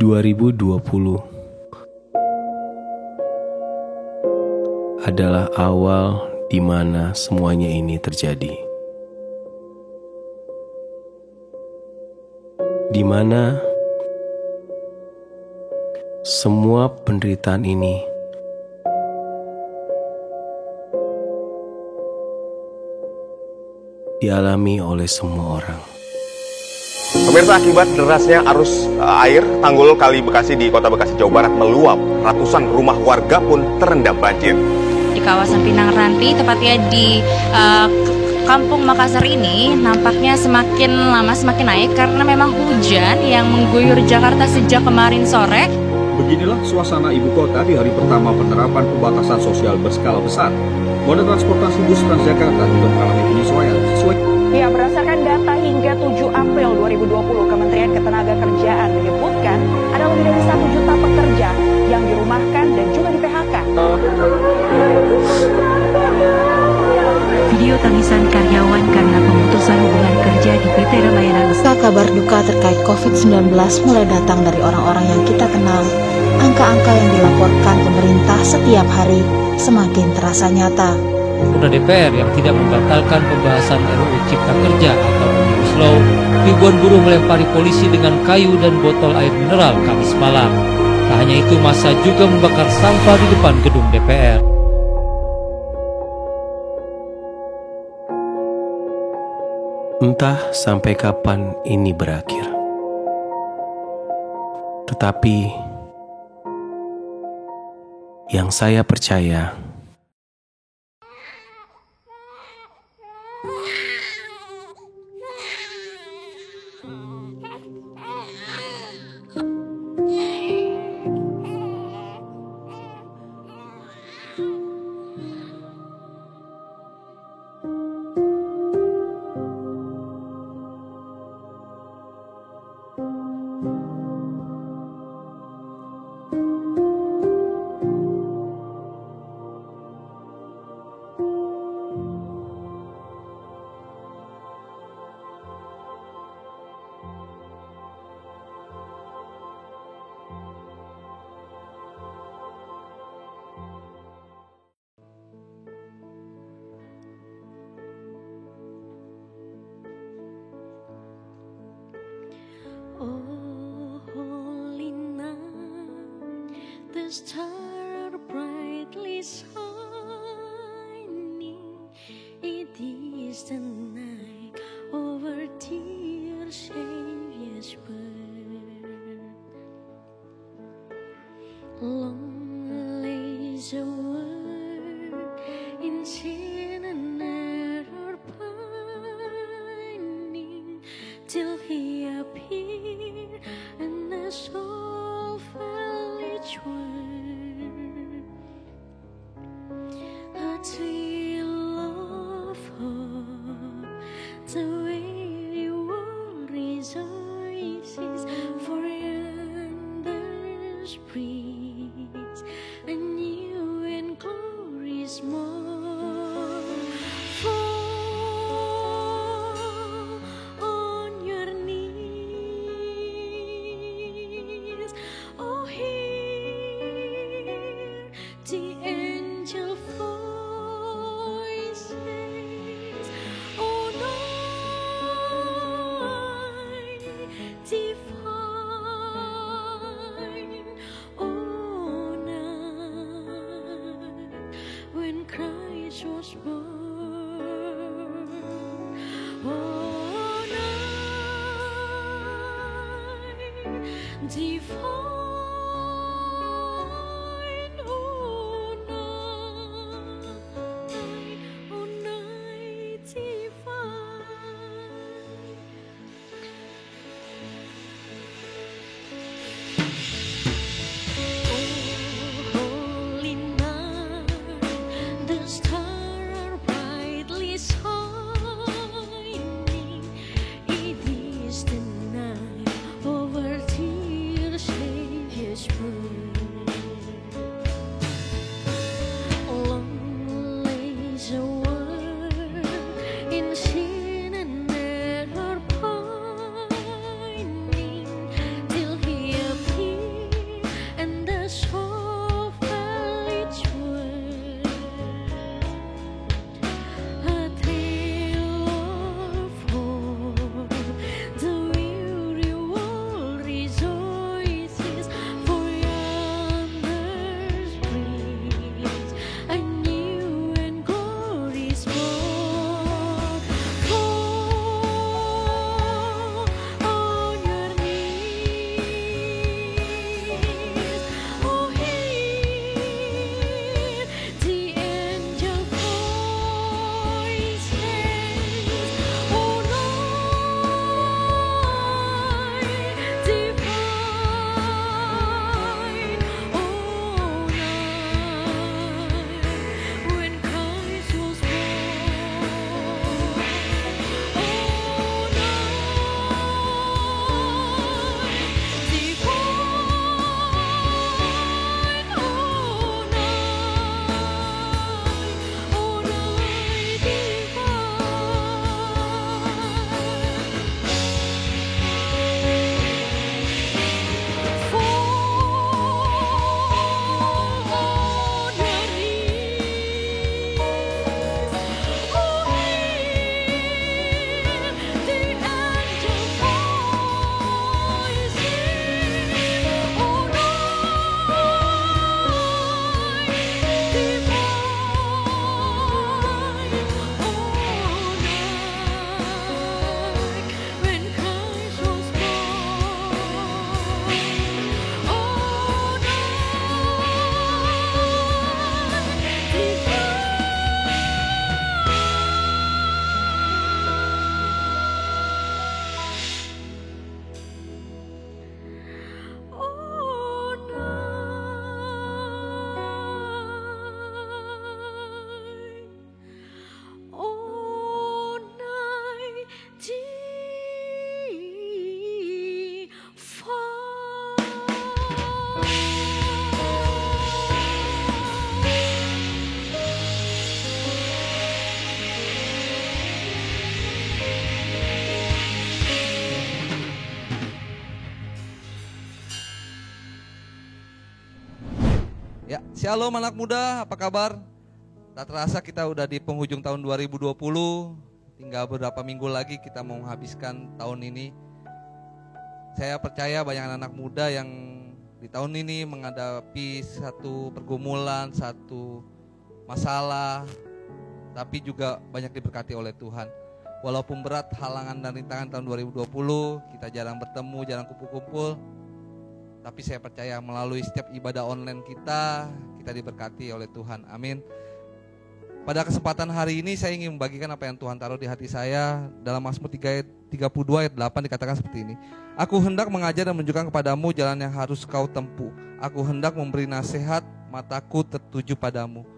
2020 adalah awal di mana semuanya ini terjadi. Di mana semua penderitaan ini dialami oleh semua orang. Pemirsa, akibat derasnya arus air Tanggul Kali Bekasi di Kota Bekasi, Jawa Barat meluap, ratusan rumah warga pun terendam banjir. Di kawasan Pinang Ranti, tepatnya di Kampung Makassar ini, nampaknya semakin lama semakin naik karena memang hujan yang mengguyur Jakarta sejak kemarin sore. Beginilah suasana ibu kota di hari pertama penerapan pembatasan sosial berskala besar. Moda transportasi bus Transjakarta juga mengalami penyesuaian sesuai. Ya, berdasarkan data hingga 7 April 2020, Kementerian Ketenagakerjaan menyebutkan ada lebih dari 1 juta pekerja yang dirumahkan dan juga di PHK. Video tangisan karyawan karena pemutusan hubungan kerja di PT Ramayana. Kabar duka terkait COVID-19 mulai datang dari orang-orang yang kita kenal. Angka-angka yang dilaporkan pemerintah setiap hari semakin terasa nyata. Udah DPR yang tidak membatalkan pembahasan RUU Cipta Kerja atau Omnibus Law, ribuan buruh melempari polisi dengan kayu dan botol air mineral Kamis malam. Tak hanya itu, massa juga membakar sampah di depan gedung DPR. Entah sampai kapan ini berakhir. Tetapi yang saya percaya, Oh, holy night, the stars are brightly shining. It is the night over dear Savior's birth. Long lays a world in sin and error pining, till he appeared and the soul fell each word. A tale of hope, the weary world rejoices, for yonder breeze a new and glorious morn. Fall on your knees, oh, hear the angel voices, oh, night divine, oh, night when Christ was born. Oh, night divine, oh, night divine. Oh, holy night, the stars are brightly shining. It is the night over dear Savior. Ya, shalom anak muda, apa kabar? Tak terasa kita udah di penghujung tahun 2020. Tinggal beberapa minggu lagi kita mau menghabiskan tahun ini. Saya percaya banyak anak muda yang di tahun ini menghadapi satu pergumulan, satu masalah, tapi juga banyak diberkati oleh Tuhan. Walaupun berat halangan dan rintangan tahun 2020, kita jarang bertemu, jarang kumpul-kumpul, tapi saya percaya melalui setiap ibadah online kita diberkati oleh Tuhan. Amin. Pada kesempatan hari ini saya ingin membagikan apa yang Tuhan taruh di hati saya. Dalam Mazmur 32 ayat 8 dikatakan seperti ini. Aku hendak mengajar dan menunjukkan kepadamu jalan yang harus kau tempuh. Aku hendak memberi nasihat, mataku tertuju padamu.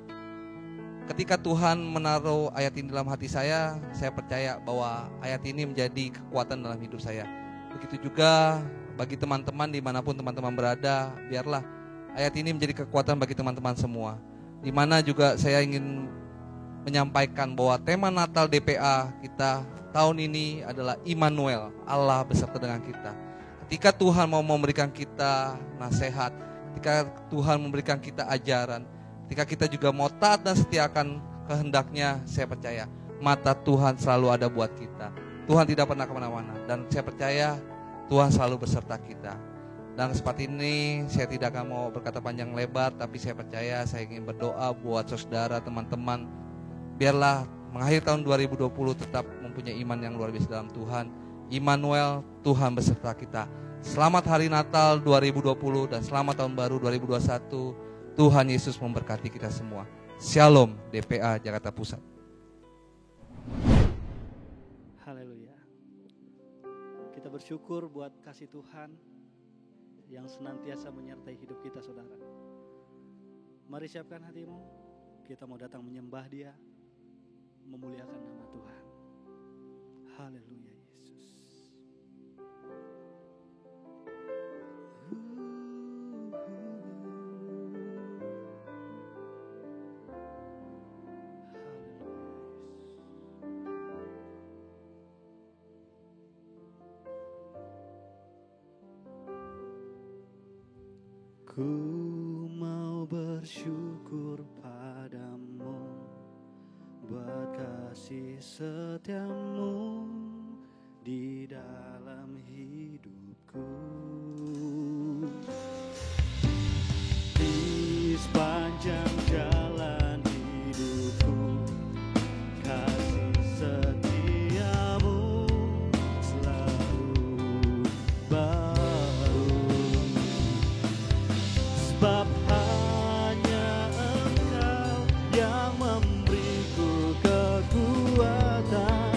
Ketika Tuhan menaruh ayat ini dalam hati saya percaya bahwa ayat ini menjadi kekuatan dalam hidup saya. Begitu juga bagi teman-teman dimanapun teman-teman berada, biarlah ayat ini menjadi kekuatan bagi teman-teman semua. Dimana juga saya ingin menyampaikan bahwa tema Natal DPA kita tahun ini adalah Immanuel, Allah beserta dengan kita. Ketika Tuhan mau memberikan kita nasihat, ketika Tuhan memberikan kita ajaran, ketika kita juga mau taat dan setia akan kehendaknya, saya percaya mata Tuhan selalu ada buat kita. Tuhan tidak pernah kemana-mana, dan saya percaya Tuhan selalu beserta kita. Dan seperti ini saya tidak akan mau berkata panjang lebar, tapi saya percaya saya ingin berdoa buat saudara, teman-teman. Biarlah mengakhir tahun 2020 tetap mempunyai iman yang luar biasa dalam Tuhan. Immanuel, Tuhan beserta kita. Selamat Hari Natal 2020 dan selamat Tahun Baru 2021. Tuhan Yesus memberkati kita semua. Shalom DPA Jakarta Pusat. Haleluya. Kita bersyukur buat kasih Tuhan yang senantiasa menyertai hidup kita, saudara. Mari siapkan hatimu. Kita mau datang menyembah Dia, memuliakan nama Tuhan. Haleluya Yesus. Ku mau bersyukur padamu buat kasih setiamu di dalam hidupku. Di sepanjang jalan hidupku, kasih setiamu selalu baru. Sebab hanya Engkau yang memberiku kekuatan,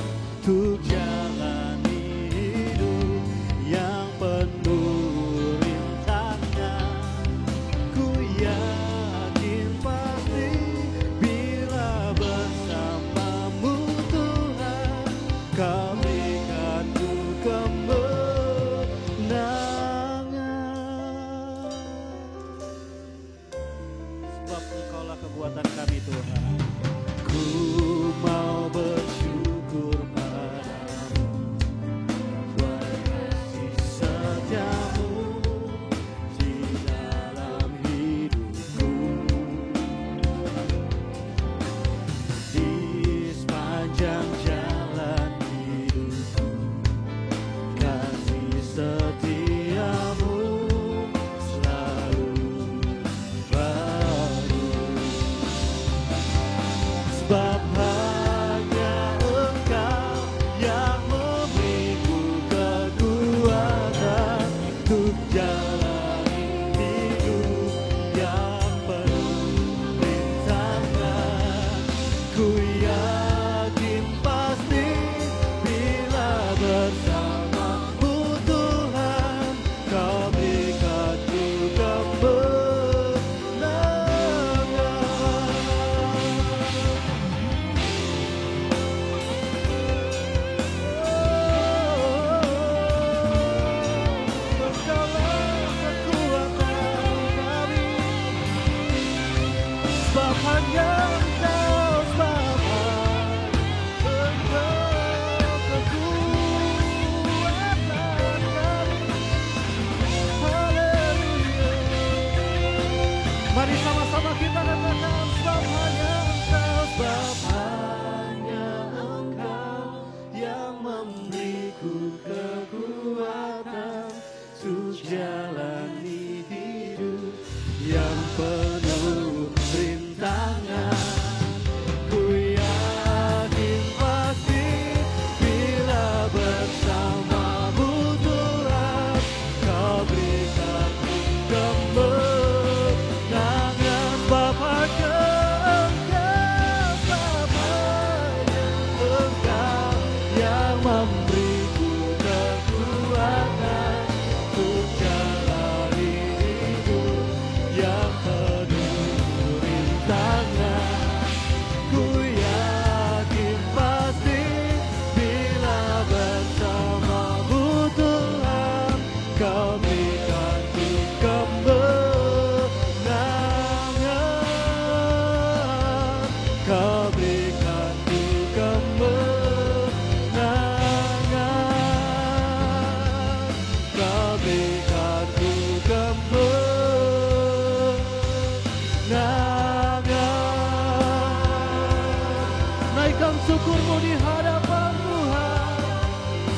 syukurmu di hadapan Tuhan.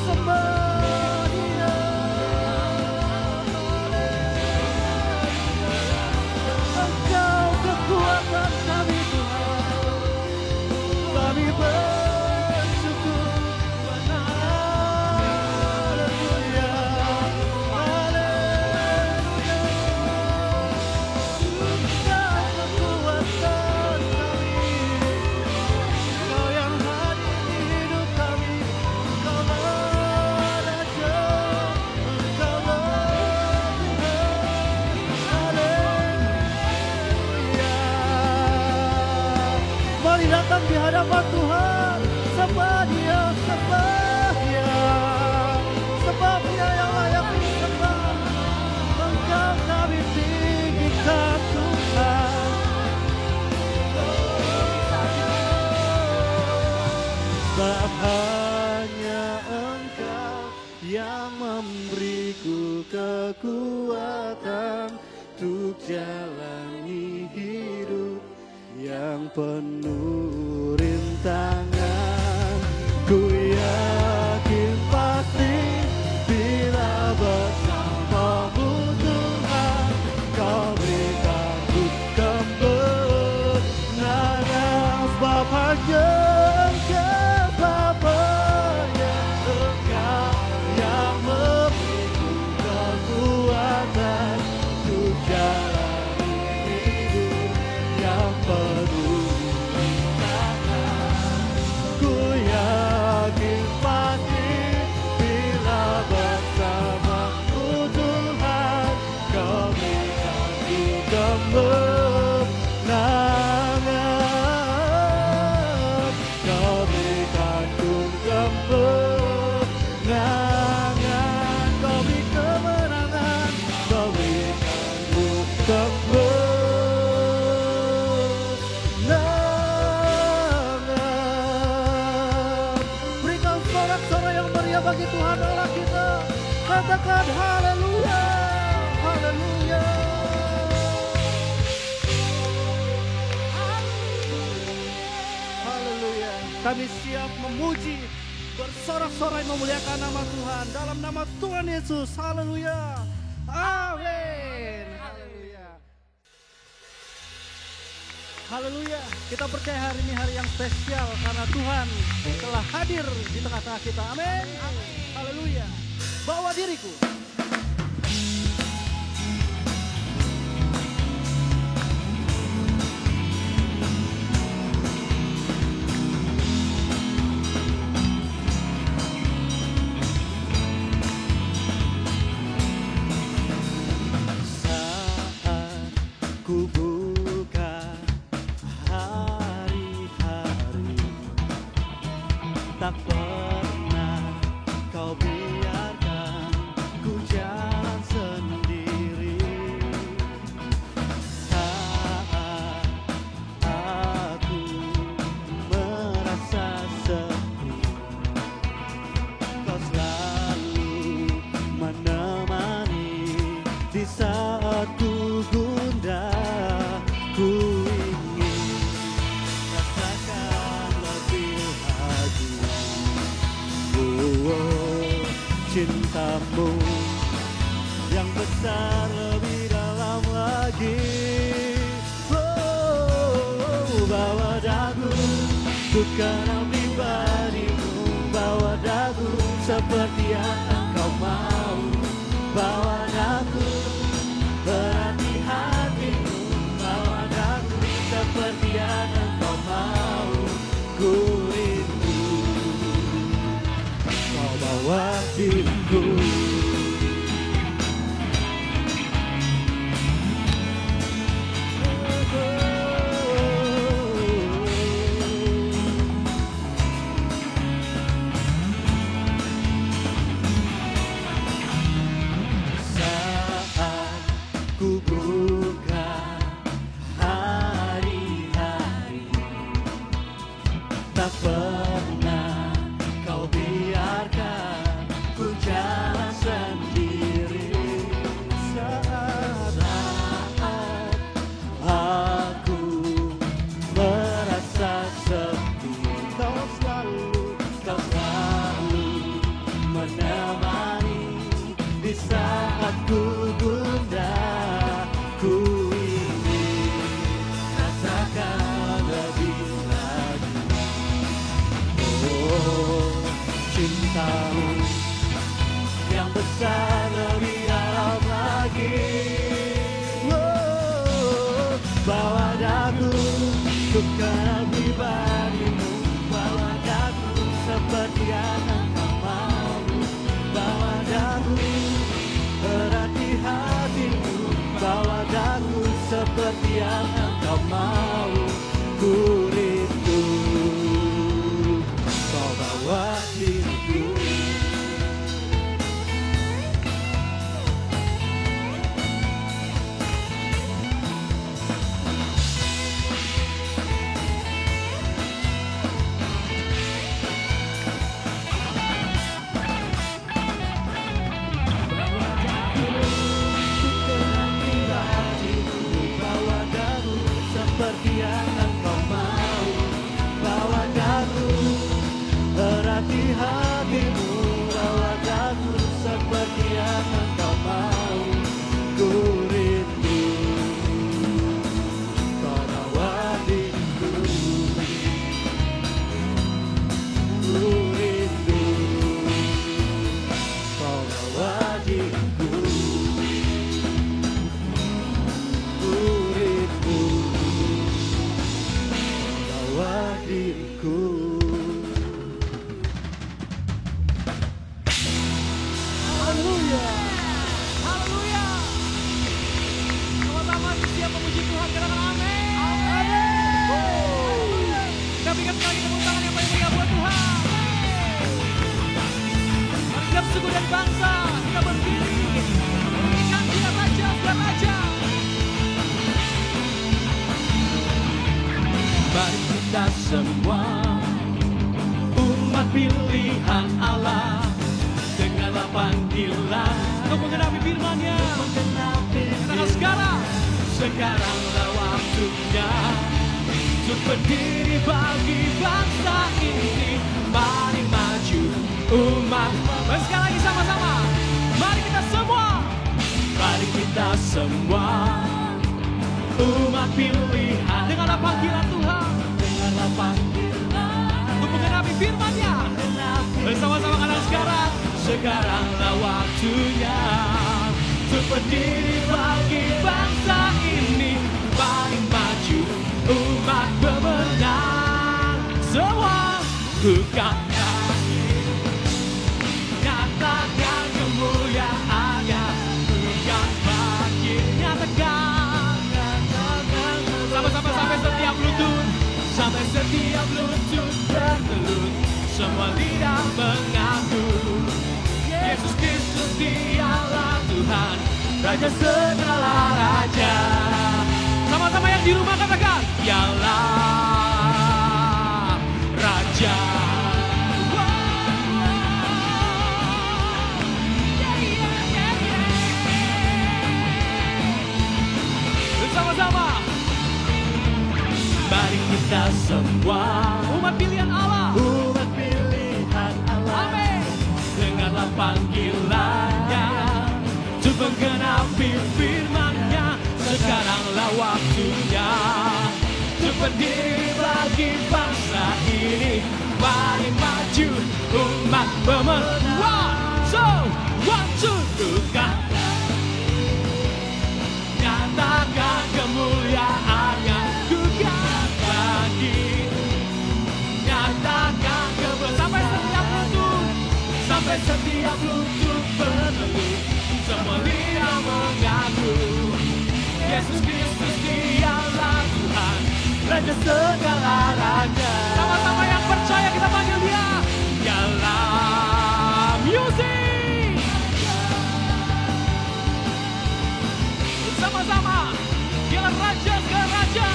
Sembah Dia. Engkau kekuatan kami Tuhan. Kami bersyukur. Haleluya. Haleluya. Engkau kekuatan kami. Engkau yang hadir di hidup kami. Engkaulah Raja. Engkaulah Tuhan. Haleluya. Mari datang di hadapan Tuhan. Sembah Dia, sembah Dia. Sebab Dia yang layak disembah. Engkau kami tinggikan Tuhan. Sebab hanya Engkau yang memberiku kekuatan untuk jalani hidup yang penuh rintangan. Ku yakin pasti bila bersamamu Tuhan, Kau berikan ku kemenangan. Sebab hanya Engkau Bapanya, Engkau yang memberiku kekuatan untuk jalani hidup yang penuh rintangan. Ku yakin pasti bila bersamamu Tuhan, Kau berikan ku kemenangan. Kau berikan ku kemenangan. Kau beri kemenangan. Kau berikan ku kemenangan. Berikan sorak-sorai yang meriah bagi Tuhan Allah kita. Katakan haleluya, haleluya. Haleluya. Kami siap memuji, bersorak-sorai memuliakan nama Tuhan dalam nama Tuhan Yesus. Haleluya. Amin. Haleluya. Haleluya. Kita percaya hari ini hari yang spesial karena Tuhan telah hadir di tengah-tengah kita. Amin. Haleluya. Bawa diriku. Saat ku buka hari-hari, tak pernah Kau biarkan ku jalan sendiri. Saat aku merasa sepi, Kau selalu menemani. Di saat ku gundah, ku ingin rasakan lebih lagi. Cintamu yang besar lebih dalam lagi. Bawa dagu ku kenal pribadimu. Bawa dagu seperti yang Engkau mau. Bawa dagu berarti hatimu. Bawa dagu seperti yang Engkau mau. Ku rindu Kau bawa diriku. Saat ku buka hari-hari, tak pernah Kau biarkan ku jalan di saat ku gundah, ku ingin rasakan lebih lagi. Oh, cintamu yang besar lebih dalam lagi. Oh, bawa daku untuk kenal pribadimu, bawa daku seperti yang engkau mau, bawa daku berarti hatimu, bawa daku seperti yang engkau mau. Ku rindu kau bawa diriku. Seperti yang engkau mau, bawa daku berarti hatimu, bawa daku seperti yang engkau mau. Ku rindu kau bawa diriku, ku rindu kau bawa diriku, ku rindu bawa diriku. Haleluya, haleluya. Sama-sama siap memuji Tuhan, katakan amin. Amin. Kita berikan sekali tepuk tangan yang paling meriah buat Tuhan. Mari setiap suku dan bangsa kita berdiri menyanyikan Dia Raja, Dia Raja. Mari kita semua umat pilihan Allah, dengarlah panggilan untuk mengenapi firman-Nya. Katakan sekaranglah waktunya untuk berdiri bagi bangsa ini. Mari maju umat. Sekali lagi sama-sama. Mari kita semua. Mari kita semua umat pilihan, dengarlah panggilan Tuhan, dengarlah panggilan untuk mengenapi firman-Nya. Bersama-sama katakan sekaranglah waktunya untuk berdiri bagi bangsa ini. Mari maju umat pemenang, semua bukan kaki, nyatakan kemuliaan-Nya, bukan bagi, nyatakan. Sama-sama sampai setiap lutut, sampai setiap lutut bertelut, semua lidah mengaku Yesus Kristus Dialah Tuhan, Raja segala raja. Sama-sama yang di rumah katakan, Dialah Raja. Bersama-sama. Mari kita semua umat pilihan Allah, umat pilihan Allah. Amin. Dengarlah panggilan-Nya untuk menggenapi firman-Nya. Sekaranglah waktunya untuk berdiri bagi bangsa ini. Mari maju umat pemenang. One, two, bukan. Nyatakan kemuliaan-Nya, bukan lagi. Nyatakan sampai setiap lutut, sampai setiap lutut bertelut, semua lidah mengaku Yesus Kristus Dialah Tuhan, Raja segala raja. Sama-sama yang percaya kita panggil Dia, Dialah music. Sama-sama, Dialah Raja segala raja,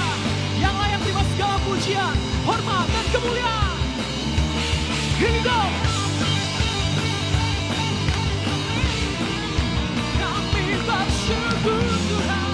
yang layak terima segala pujian, hormat dan kemuliaan. Here we go. Kami bersyukur Tuhan.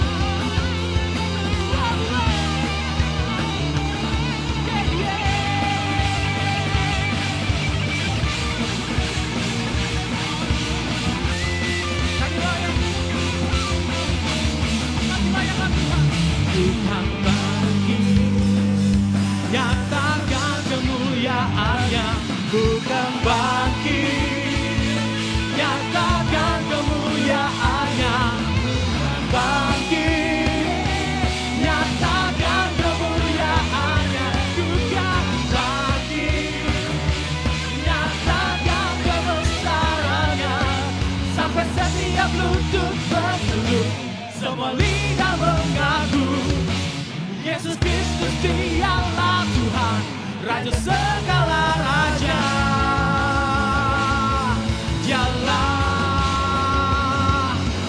semua lidah mengaku Yesus Kristus dialah Tuhan, Raja segala raja. Dialah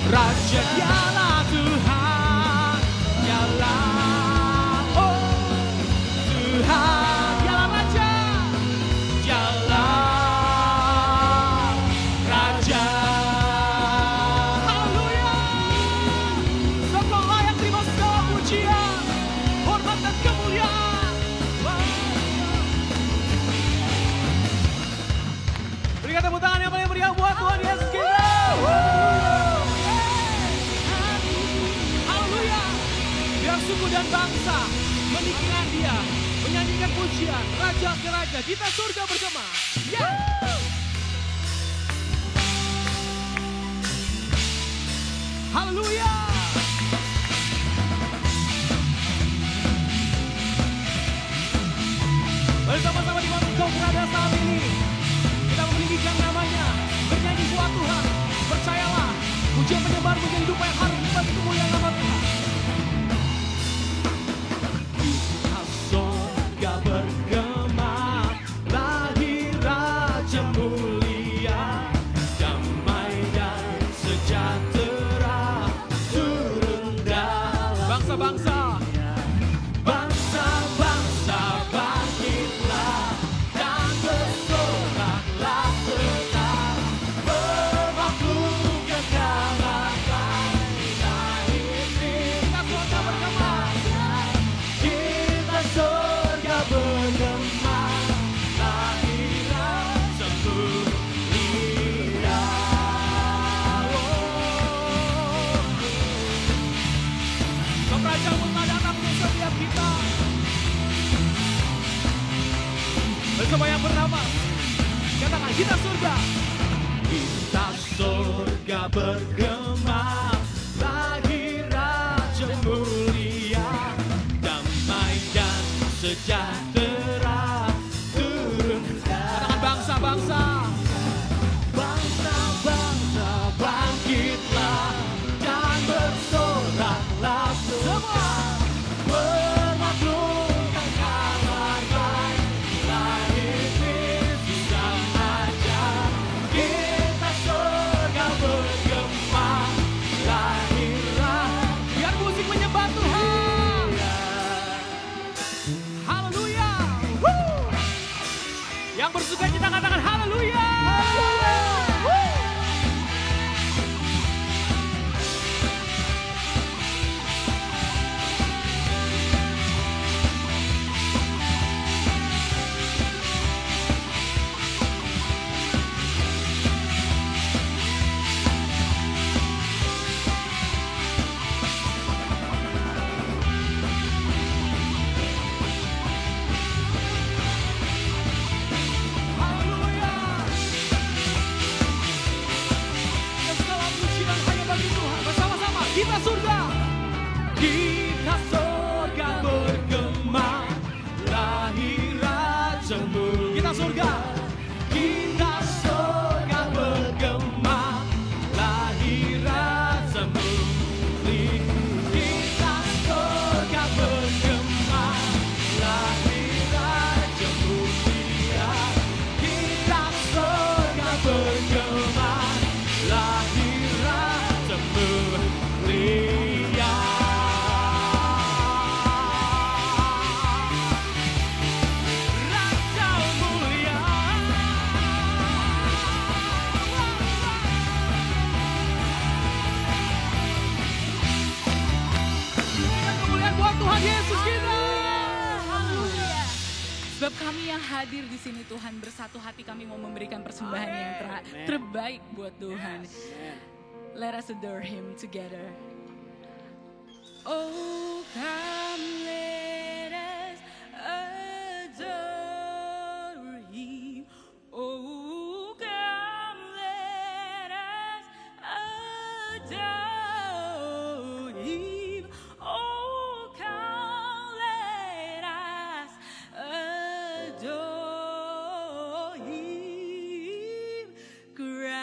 Raja, dialah Tuhan, dialah Tuhan, dialah Raja, dialah Raja. Haleluya. Engkau layak terima segala pujian, hormat dan kemuliaan. Berikan tepuk tangan yang paling meriah buat Tuhan Yesus kita. Haleluya. Biar suku dan bangsa meninggikan Dia, menyanyikan pujian Raja ke Raja. Kita surga bergema. Haleluya. Bersama-sama di mana Engkau berada saat ini, kita meninggikan namanya, bernyanyi buat Tuhan. Percayalah, pujian penyebar menjadi dupa yang harus bagi kemuliaan nama Tuhan. Kita surga bergema, lahir Raja mulia, damai dan sejahtera turun dalam bangsa-bangsa. Bangsa-bangsa bangkitlah dan bersoraklah serta memaklumkan kabar baik ini. Kita surga bergema, kita surga bergema, lahir Raja mulia. Kerajaanmu telah datang untuk setiap kita. Bersama yang bernama, katakan kita surga. Kita surga bergema, lahir Raja mulia, damai dan sejahtera turun. Katakan bangsa-bangsa. Bangsa-bangsa bangkitlah dan bersoraklah semua, memaklumkan kabar baik, lahir Kristus Sang Raja. Kita surga bergema, lahir Raja. Biar musik menyembah Tuhan. Haleluya. Yang bersuka cita katakan haleluya. Kita surga, kita surga bergema, lahir Raja mulia. Kita surga, kita surga bergema, lahir Raja mulia. Kita surga bergema, lahir Raja mulia. Kita surga bergema, lahir Raja mulia. Raja mulia. Berikan kemuliaan buat Tuhan Yesus kita. Haleluya. Sebab kami yang hadir di sini Tuhan, bersatu hati kami mau memberikan persembahan yang terbaik buat Tuhan. Let us adore Him together. Oh, come let us adore Him. Oh, come let us adore Him. Oh, come let us adore Him. Christ.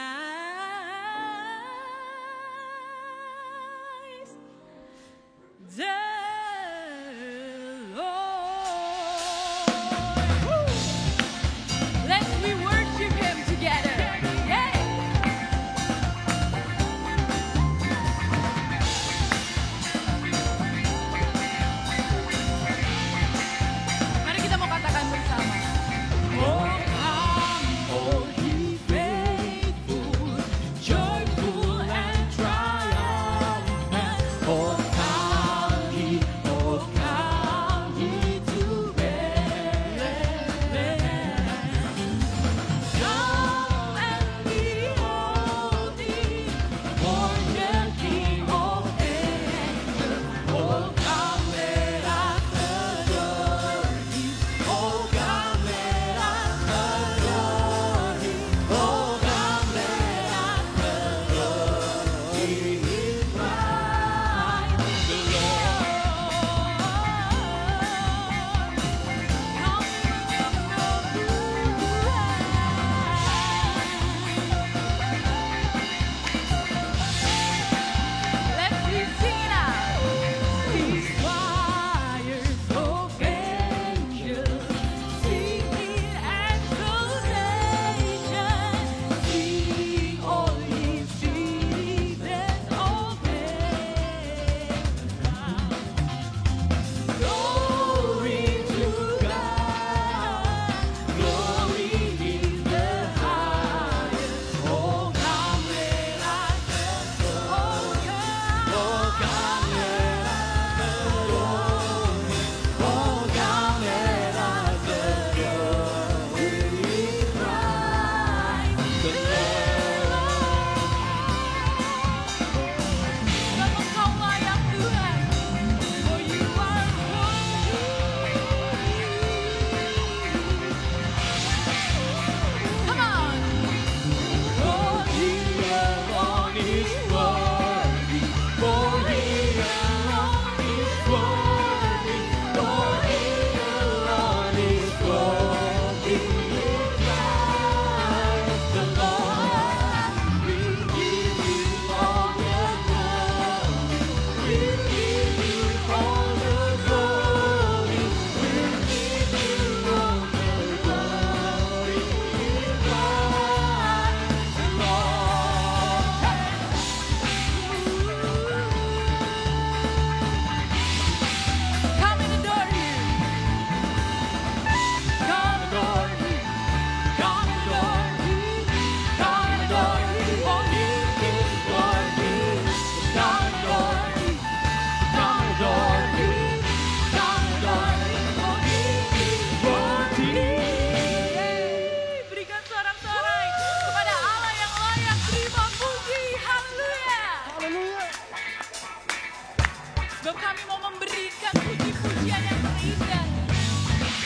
Sebab kami mau memberikan puji-pujian yang terindah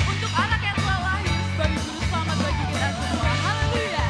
untuk anak yang telah lahir sebagai juru selamat bagi kita semua. Haleluya.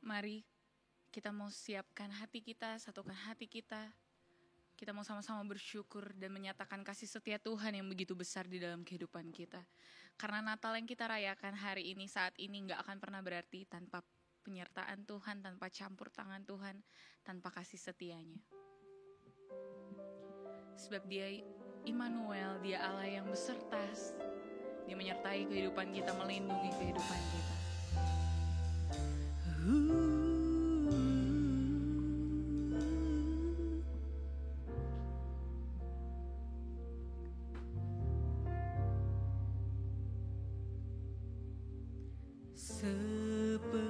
Mari kita mau siapkan hati kita, satukan hati kita. Kita mau sama-sama bersyukur dan menyatakan kasih setia Tuhan yang begitu besar di dalam kehidupan kita. Karena Natal yang kita rayakan hari ini, saat ini gak akan pernah berarti tanpa penyertaan Tuhan, tanpa campur tangan Tuhan, tanpa kasih setianya. Sebab Dia Immanuel, Dia Allah yang beserta. Dia menyertai kehidupan kita, melindungi kehidupan kita. Seperti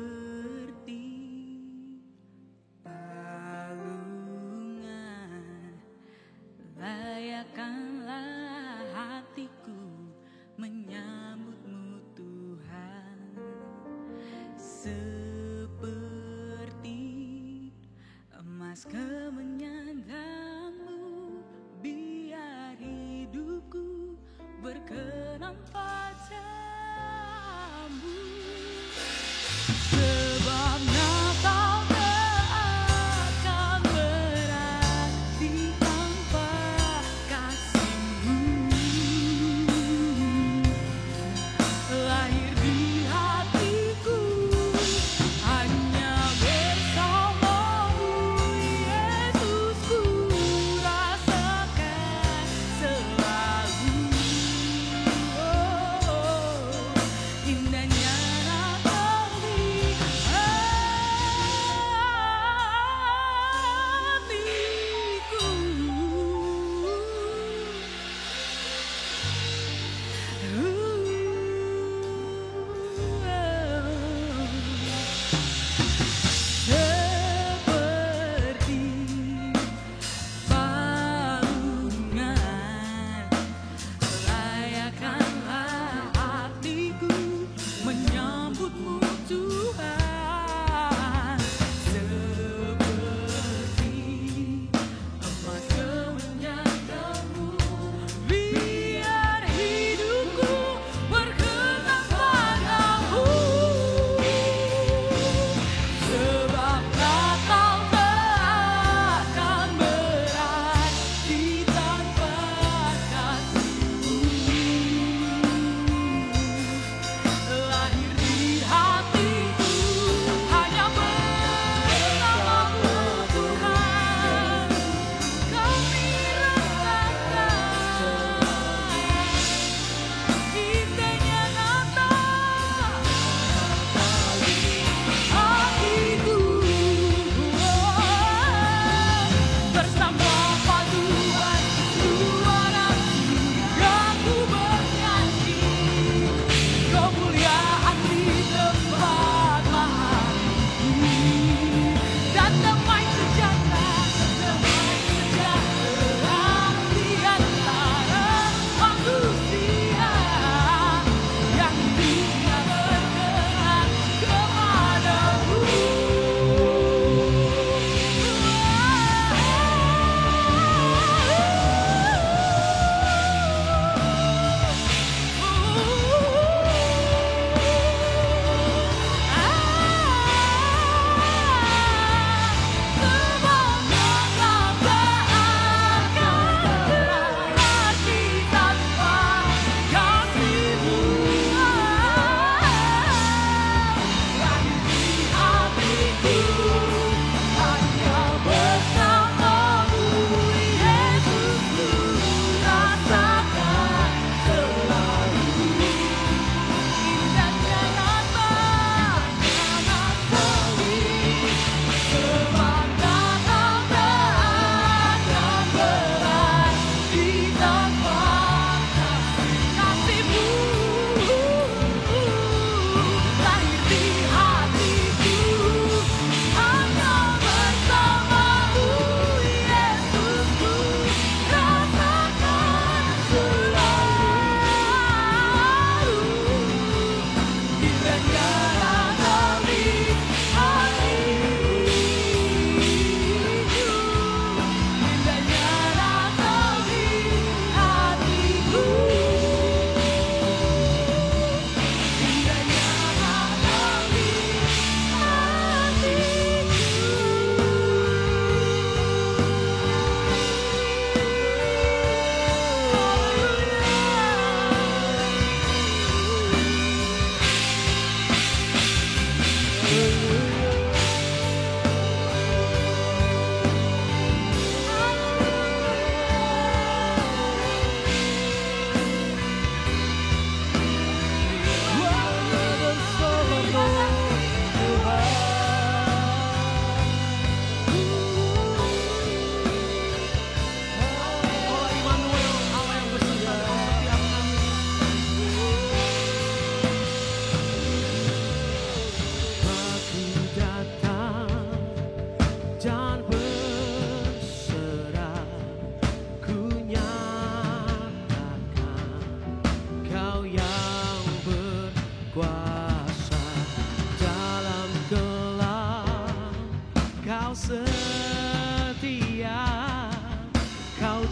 palungan, layakkanlah hatiku menyambutmu Tuhan. Seperti emas kemenyangamu, biar hidupku berkenan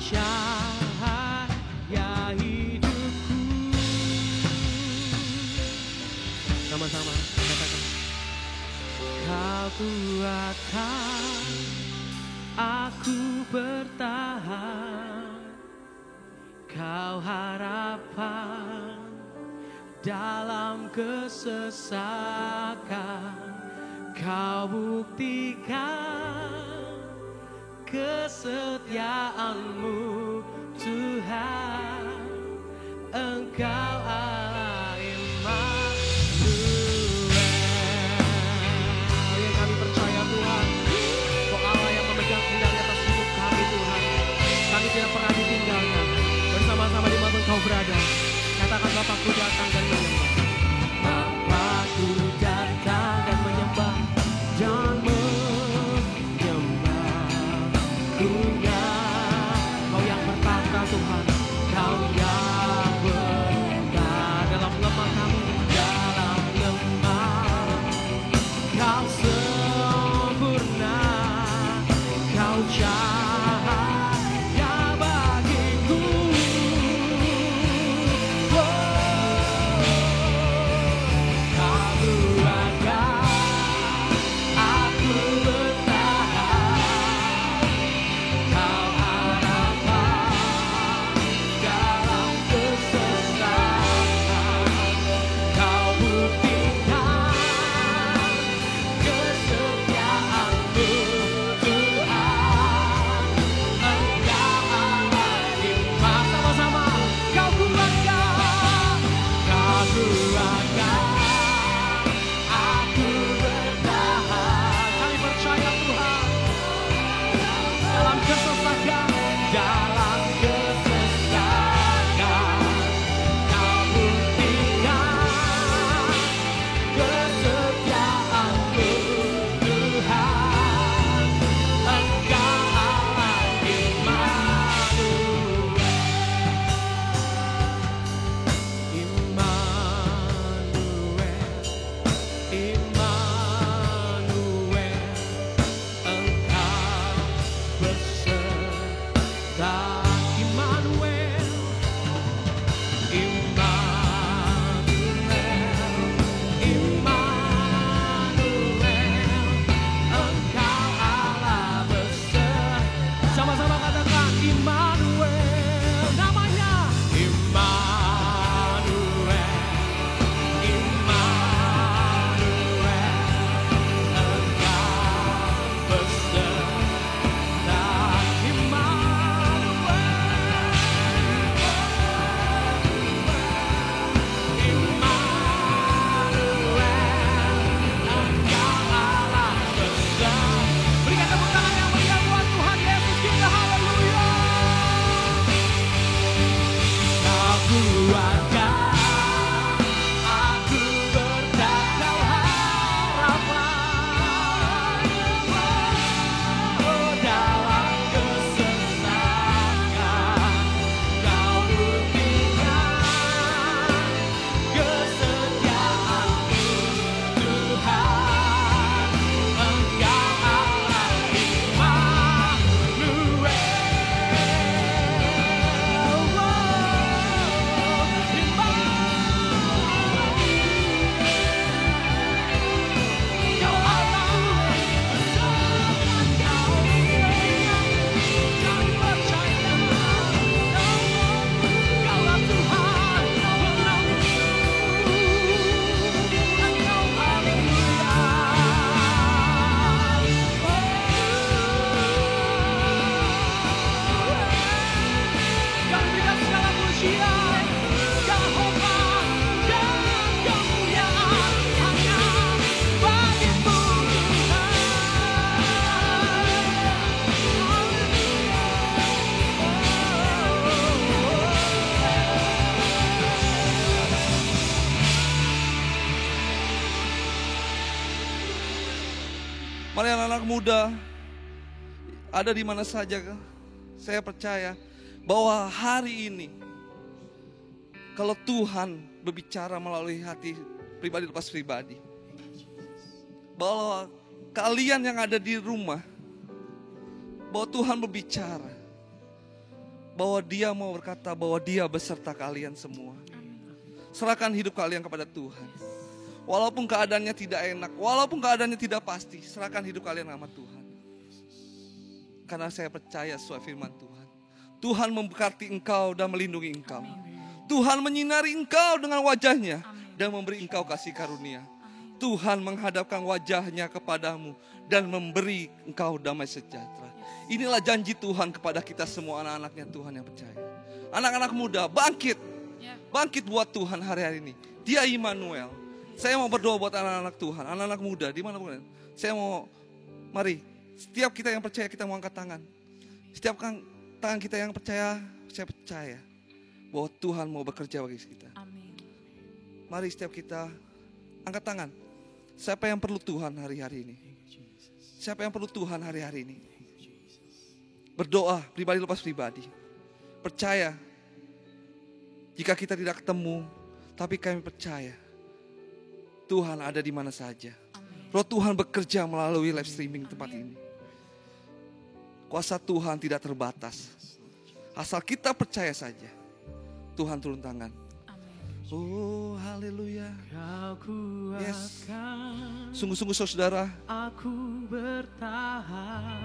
cahaya hidupku. Sama-sama katakan. Kau kuatkan aku bertahan, Kau harapan dalam kesesakan, Kau buktikan kesetiaan-Mu Tuhan, Engkau Allah Immanuel. Yang kami percaya Tuhan, Kau Allah yang memegang kendali atas hidup kami Tuhan. Kami tidak pernah ditinggalkan. Bersama-sama di mana Kau berada, katakan Bapakku datang dan menyembah. Bapakku datang dan menyembah, dan menyembah. Kau yang bertata Tuhan, Kau yang berada dalam lemah kami, dalam lemah Kau sempurna, Kau cahaya bagiku. Kau buatkan aku bertahan, Kau harapan dalam kesesakan, Kau buktikan kesetiaan-Mu Tuhan, Engkau Allah Immanuel. Sama-sama Kau kuatkan, Kau kuatkan aku bertahan. Kami percaya Tuhan, dalam kesesakan, dalam kesesakan, Kau buktikan kesetiaan-Mu Tuhan, Engkau Allah Immanuel. Immanuel, Engkau berserta. Immanuel, Engkau Allah berserta. Sama-sama katakan Immanuel, namanya Immanuel, Engkau berserta. Engkau Allah berserta. Berikan tepuk tangan yang meriah buat Tuhan Yesus kita, haleluya. Kau kuatkan aku bertahan, Kau harapan dalam kesesakan, Kau buktikan kesetiaan-Mu Tuhan, Engkau Allah Immanuel. Mari anak-anak muda, ada di mana saja, saya percaya bahwa hari ini, kalau Tuhan berbicara melalui hati pribadi lepas pribadi, bahwa kalian yang ada di rumah, bahwa Tuhan berbicara, bahwa Dia mau berkata bahwa Dia beserta kalian semua. Serahkan hidup kalian kepada Tuhan. Walaupun keadaannya tidak enak, walaupun keadaannya tidak pasti, serahkan hidup kalian sama Tuhan. Karena saya percaya sesuai firman Tuhan. Tuhan memberkati engkau dan melindungi engkau. Tuhan menyinari engkau dengan wajahnya dan memberi engkau kasih karunia. Tuhan menghadapkan wajahnya kepadamu dan memberi engkau damai sejahtera. Inilah janji Tuhan kepada kita semua anak-anaknya Tuhan yang percaya. Anak-anak muda, bangkit. Bangkit buat Tuhan hari-hari ini. Dia Immanuel. Saya mau berdoa buat anak-anak Tuhan, anak-anak muda, dimanapun. Saya mau, mari, setiap kita yang percaya kita mau angkat tangan. Setiap tangan kita yang percaya, saya percaya bahwa Tuhan mau bekerja bagi kita. Mari setiap kita angkat tangan. Siapa yang perlu Tuhan hari-hari ini? Siapa yang perlu Tuhan hari-hari ini? Berdoa pribadi lepas pribadi. Percaya. Jika kita tidak ketemu, tapi kami percaya Tuhan ada di mana saja. Roh Tuhan bekerja melalui live streaming tempat ini. Kuasa Tuhan tidak terbatas. Asal kita percaya saja. Tuhan turun tangan. Oh, haleluya. Yes. Sungguh-sungguh saudara,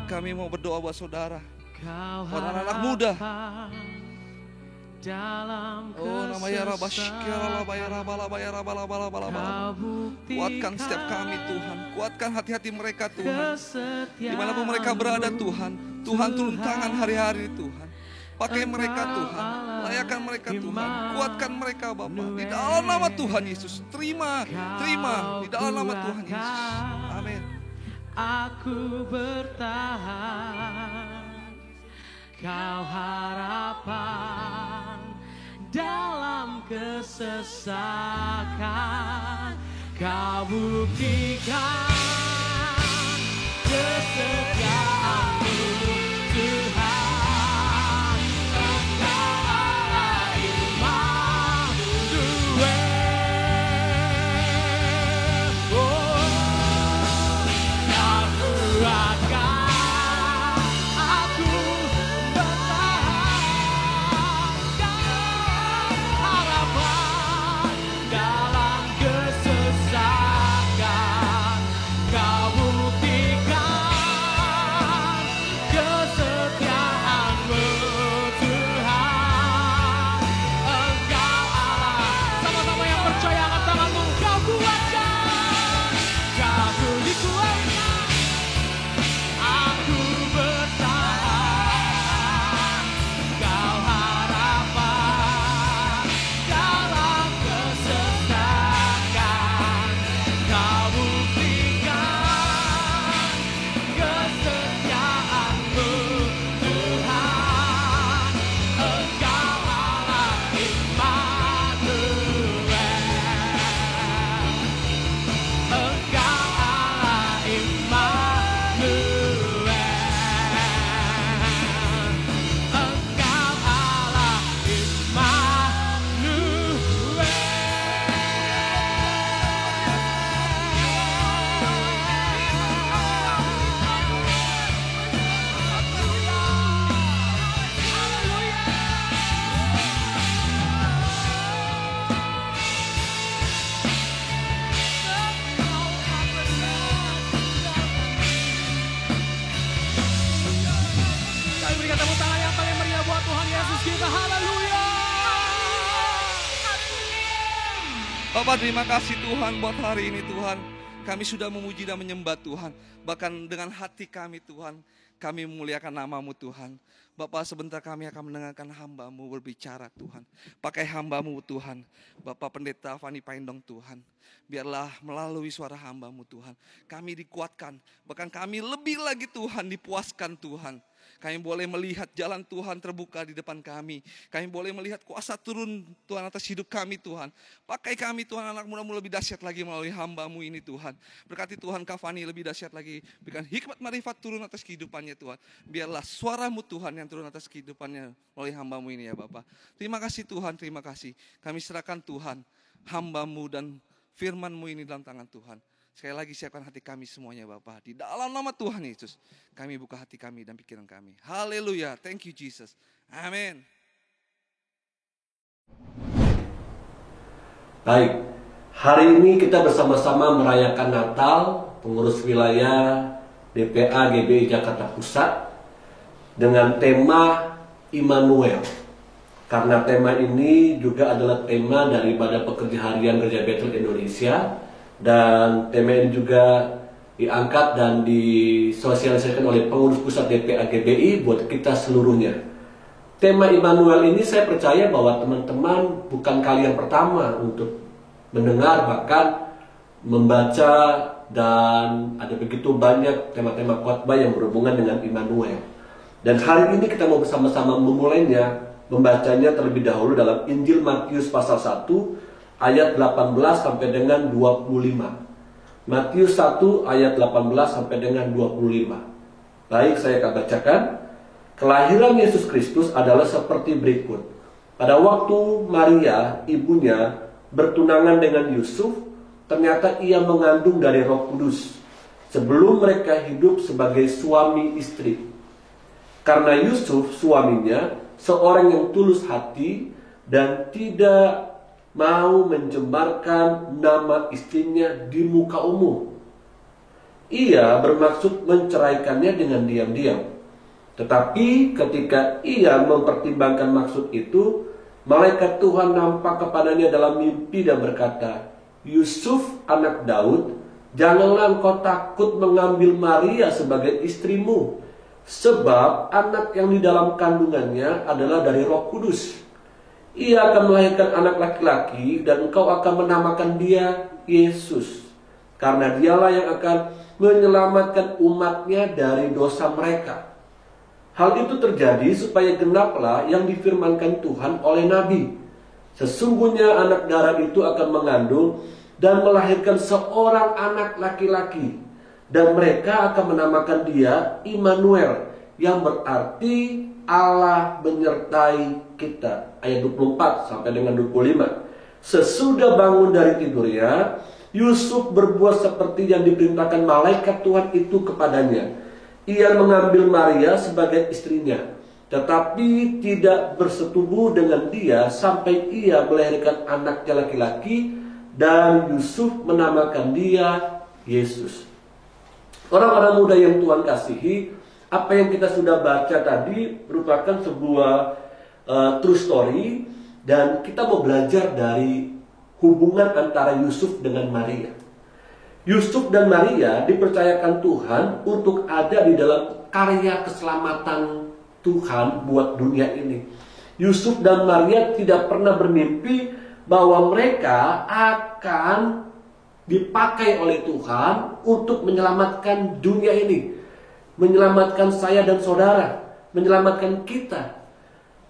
kami mau berdoa buat saudara, buat anak-anak muda. Oh, namanya kuatkan setiap kami Tuhan, kuatkan hati-hati mereka Tuhan. Dimanapun mereka berada Tuhan, Tuhan turun tangan hari-hari Tuhan. Pakai mereka Tuhan, layakan mereka Tuhan, kuatkan mereka Bapa. Di dalam nama Tuhan Yesus, terima di dalam nama Tuhan Yesus. Amin. Aku bertahan, Kau harapan dalam kesesakan. Kau buktikan kesetiaan-Mu Tuhan. Bapak, terima kasih Tuhan buat hari ini Tuhan. Kami sudah memuji dan menyembah Tuhan. Bahkan dengan hati kami Tuhan, kami memuliakan nama-Mu Tuhan. Bapak, sebentar kami akan mendengarkan hamba-Mu berbicara Tuhan. Pakai hamba-Mu Tuhan. Bapak Pendeta Fani Paindong Tuhan. Biarlah melalui suara hamba-Mu Tuhan, kami dikuatkan. Bahkan kami lebih lagi Tuhan dipuaskan Tuhan. Kami boleh melihat jalan Tuhan terbuka di depan kami. Kami boleh melihat kuasa turun Tuhan atas hidup kami Tuhan. Pakai kami Tuhan, anak muda-Mu lebih dahsyat lagi melalui hamba-Mu ini Tuhan. Berkati Tuhan Kafani lebih dahsyat lagi. Berikan hikmat marifat turun atas kehidupannya Tuhan. Biarlah suara-Mu Tuhan yang turun atas kehidupannya melalui hamba-Mu ini ya Bapak. Terima kasih Tuhan, terima kasih. Kami serahkan Tuhan hamba-Mu dan firman-Mu ini dalam tangan Tuhan. Sekali lagi siapkan hati kami semuanya Bapak. Di dalam nama Tuhan Yesus, kami buka hati kami dan pikiran kami. Haleluya, thank you Jesus. Amin. Baik, hari ini kita bersama-sama merayakan Natal, pengurus wilayah DPA GBI Jakarta Pusat dengan tema Immanuel. Karena tema ini juga adalah tema daripada pekerja harian Gereja Betel Indonesia, dan tema ini juga diangkat dan disosialisasikan oleh pengurus pusat DPA GBI buat kita seluruhnya. Tema Immanuel ini saya percaya bahwa teman-teman bukan kali yang pertama untuk mendengar, bahkan membaca, dan ada begitu banyak tema-tema khotbah yang berhubungan dengan Immanuel. Dan hari ini kita mau bersama-sama memulainya, membacanya terlebih dahulu dalam Injil Matius pasal 1 ayat 18 sampai dengan 25. Matius 1 ayat 18 sampai dengan 25. Baik, saya akan bacakan. Kelahiran Yesus Kristus adalah seperti berikut. Pada waktu Maria, ibunya, bertunangan dengan Yusuf, ternyata ia mengandung dari Roh Kudus sebelum mereka hidup sebagai suami istri. Karena Yusuf, suaminya, seorang yang tulus hati dan tidak mau mencemarkan nama istrinya di muka umum, ia bermaksud menceraikannya dengan diam-diam. Tetapi ketika ia mempertimbangkan maksud itu, malaikat Tuhan nampak kepadanya dalam mimpi dan berkata, Yusuf anak Daud, janganlah engkau takut mengambil Maria sebagai istrimu, sebab anak yang di dalam kandungannya adalah dari Roh Kudus. Ia akan melahirkan anak laki-laki dan engkau akan menamakan dia Yesus, karena dialah yang akan menyelamatkan umatnya dari dosa mereka. Hal itu terjadi supaya genaplah yang difirmankan Tuhan oleh Nabi. Sesungguhnya anak darah itu akan mengandung dan melahirkan seorang anak laki-laki, dan mereka akan menamakan dia Immanuel, yang berarti Allah menyertai kita. Ayat 24 sampai dengan 25. Sesudah bangun dari tidurnya, Yusuf berbuat seperti yang diperintahkan malaikat Tuhan itu kepadanya. Ia mengambil Maria sebagai istrinya, tetapi tidak bersetubuh dengan dia sampai ia melahirkan anaknya laki-laki, dan Yusuf menamakan dia Yesus. Orang-orang muda yang Tuhan kasihi, apa yang kita sudah baca tadi merupakan sebuah true story, dan kita mau belajar dari hubungan antara Yusuf dengan Maria. Yusuf dan Maria dipercayakan Tuhan untuk ada di dalam karya keselamatan Tuhan buat dunia ini. Yusuf dan Maria tidak pernah bermimpi bahwa mereka akan dipakai oleh Tuhan untuk menyelamatkan dunia ini, menyelamatkan saya dan saudara, menyelamatkan kita.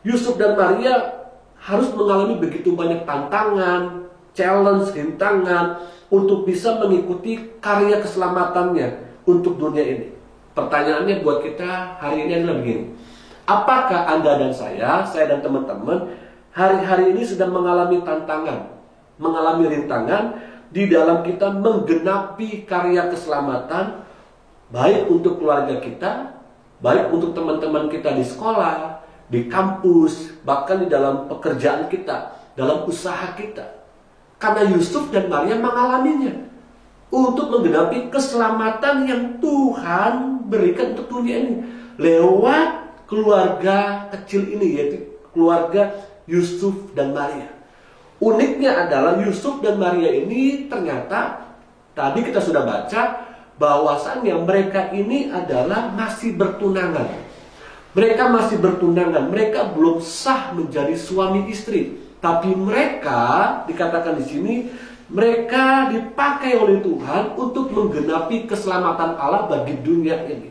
Yusuf dan Maria harus mengalami begitu banyak tantangan, challenge, rintangan untuk bisa mengikuti karya keselamatannya untuk dunia ini. Pertanyaannya buat kita hari ini adalah begini. Apakah Anda dan saya dan teman-teman hari-hari ini sedang mengalami tantangan, mengalami rintangan di dalam kita menggenapi karya keselamatan, baik untuk keluarga kita, baik untuk teman-teman kita di sekolah, di kampus, bahkan di dalam pekerjaan kita, dalam usaha kita. Karena Yusuf dan Maria mengalaminya untuk menggenapi keselamatan yang Tuhan berikan untuk dunia ini lewat keluarga kecil ini, yaitu keluarga Yusuf dan Maria. Uniknya adalah Yusuf dan Maria ini ternyata tadi kita sudah baca bahwasannya mereka ini adalah masih bertunangan. Mereka masih bertunangan, mereka belum sah menjadi suami istri. Tapi mereka, dikatakan di sini, mereka dipakai oleh Tuhan untuk menggenapi keselamatan Allah bagi dunia ini.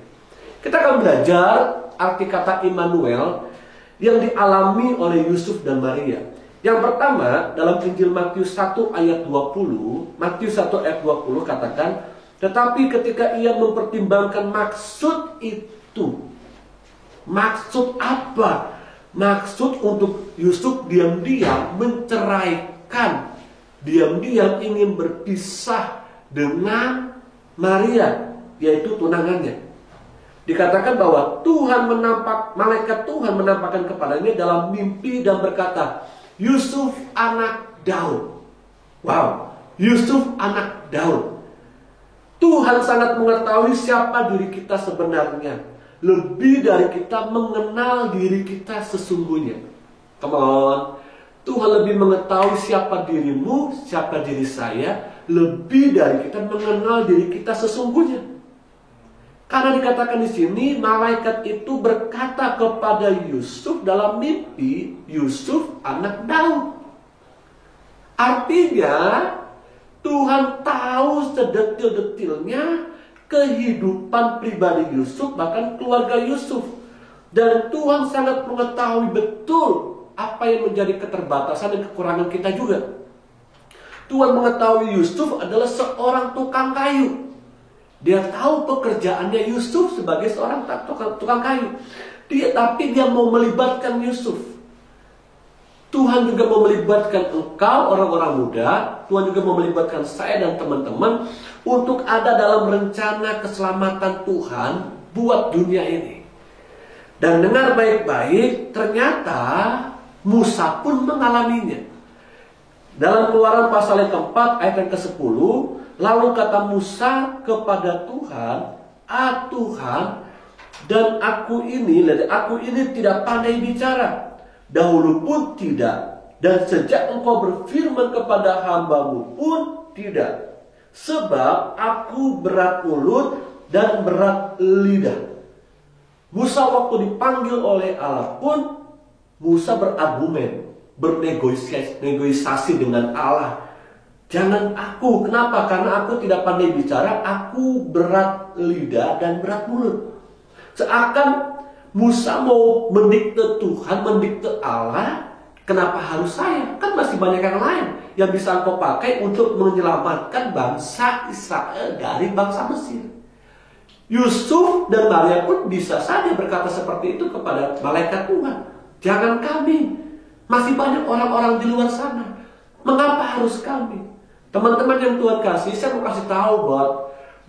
Kita akan belajar arti kata Immanuel yang dialami oleh Yusuf dan Maria. Yang pertama, dalam Injil Matius 1 ayat 20, Matius 1 ayat 20 katakan, tetapi ketika ia mempertimbangkan maksud itu. Maksud apa? Maksud untuk Yusuf diam-diam menceraikan, diam-diam ingin berpisah dengan Maria, yaitu tunangannya. Dikatakan bahwa malaikat Tuhan menampakkan kepadanya dalam mimpi dan berkata, Yusuf anak Daud. Wow, Yusuf anak Daud. Tuhan sangat mengetahui siapa diri kita sebenarnya. Lebih dari kita mengenal diri kita sesungguhnya. Come on. Tuhan lebih mengetahui siapa dirimu, siapa diri saya, lebih dari kita mengenal diri kita sesungguhnya. Karena dikatakan di sini, malaikat itu berkata kepada Yusuf dalam mimpi, Yusuf anak Daud. Artinya, Tuhan tahu sedetil-detilnya kehidupan pribadi Yusuf, bahkan keluarga Yusuf. Dan Tuhan sangat mengetahui betul apa yang menjadi keterbatasan dan kekurangan kita juga. Tuhan mengetahui Yusuf adalah seorang tukang kayu. Dia tahu pekerjaannya Yusuf sebagai seorang tukang kayu. Tapi dia mau melibatkan Yusuf. Tuhan juga mau melibatkan engkau orang-orang muda. Tuhan juga mau melibatkan saya dan teman-teman untuk ada dalam rencana keselamatan Tuhan buat dunia ini. Dan dengar baik-baik, ternyata Musa pun mengalaminya. Dalam Keluaran pasal yang keempat ayat yang ke-10, lalu kata Musa kepada Tuhan, Tuhan, dan aku ini tidak pandai bicara, dahulu pun tidak, dan sejak engkau berfirman kepada hambamu pun tidak, sebab aku berat mulut dan berat lidah. Musa waktu dipanggil oleh Allah pun, Musa berargumen, bernegosiasi dengan Allah. Jangan aku, kenapa? Karena aku tidak pandai bicara, aku berat lidah dan berat mulut. Seakan Musa mau mendikte Tuhan, mendikte Allah, kenapa harus saya? Kan masih banyak yang lain yang bisa engkau pakai untuk menyelamatkan bangsa Israel dari bangsa Mesir. Yusuf dan Maria pun bisa saja berkata seperti itu kepada malaikat Tuhan. Jangan kami, masih banyak orang-orang di luar sana. Mengapa harus kami? Teman-teman yang Tuhan kasih, saya mau kasih tahu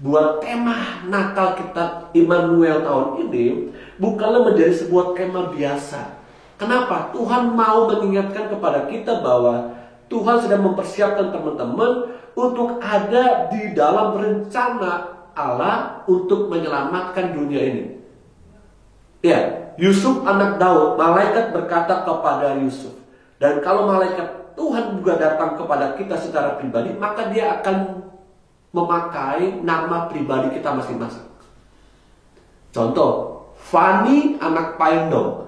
buat tema Natal kita Immanuel tahun ini bukanlah menjadi sebuah tema biasa. Kenapa? Tuhan mau mengingatkan kepada kita bahwa Tuhan sedang mempersiapkan teman-teman untuk ada di dalam rencana Allah untuk menyelamatkan dunia ini. Ya, Yusuf anak Daud, malaikat berkata kepada Yusuf. Dan kalau malaikat Tuhan juga datang kepada kita secara pribadi, maka dia akan memakai nama pribadi kita masing-masing. Contoh, Fani anak Paendong.